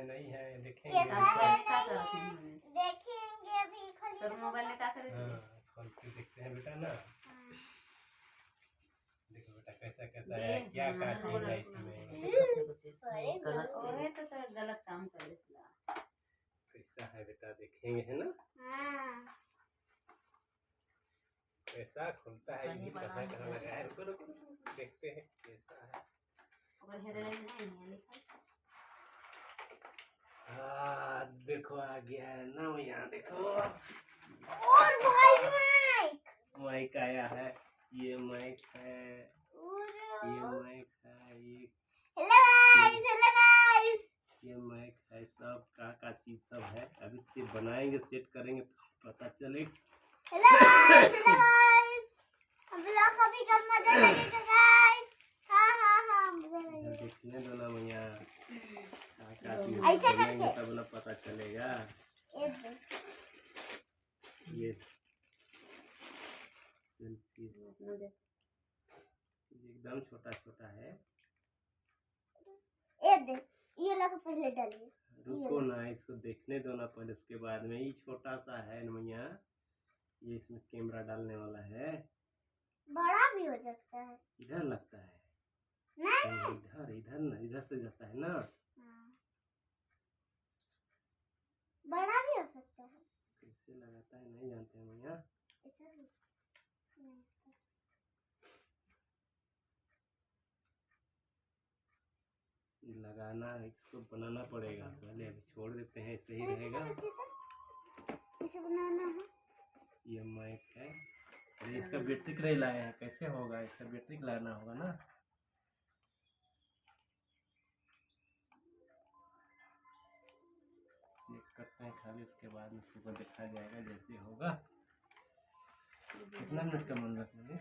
नहीं है, देखेंगे कैसा है नहीं है देखेंगे अभी तो मोबाइल में क्या करे खोल के देखते हैं बेटा ना। देखो बेटा कैसा कैसा है, क्या क्या चीज है इसमें, गलत है तो गलत काम करे कैसा है बेटा देखेंगे है ना। कैसा खुलता है ये कहाँ कहाँ लगा है, रुको रुको देखते हैं कैसा है। देखो आ गया है ना यहाँ देखो। और भाई माइक आया है, ये माइक है, ये माइक है, हेलो गाइस ये माइक है, सब का चीज सब है। अभी से बनाएंगे सेट करेंगे तो पता चलेगा। हेलो गाइस हम लोग कभी कब मजा लगेगा गाइस। हाँ मजा लगेगा। देखने दो ना भैया, ऐसे करके तब ना पता चलेगा। ये एकदम छोटा छोटा है। ये लोग पहले डालिए। रुको ना, इसको देखने दो ना पहले, उसके बाद में। ये छोटा सा है ना भैया, ये इसमें कैमरा डालने वाला है। बड़ा भी हो सकता है। इधर लगता है नहीं इधर इधर ना, इधर से जाता है ना। बड़ा भी हो सकता है। कैसे लगाता है नहीं जानते हैं भैया। लगाना इसको बनाना पड़ेगा पहले, अभी छोड़ देते हैं, ऐसे ही रहेगा। इसे बनाना है। ये माइक है, अरे इसका बैटरी नहीं लाया है, कैसे होगा, इसका बैटरी लाना होगा ना। चेक करते हैं खाली, उसके बाद में सुबह देखा जाएगा जैसे होगा। कितना मिनट का मन रखना है।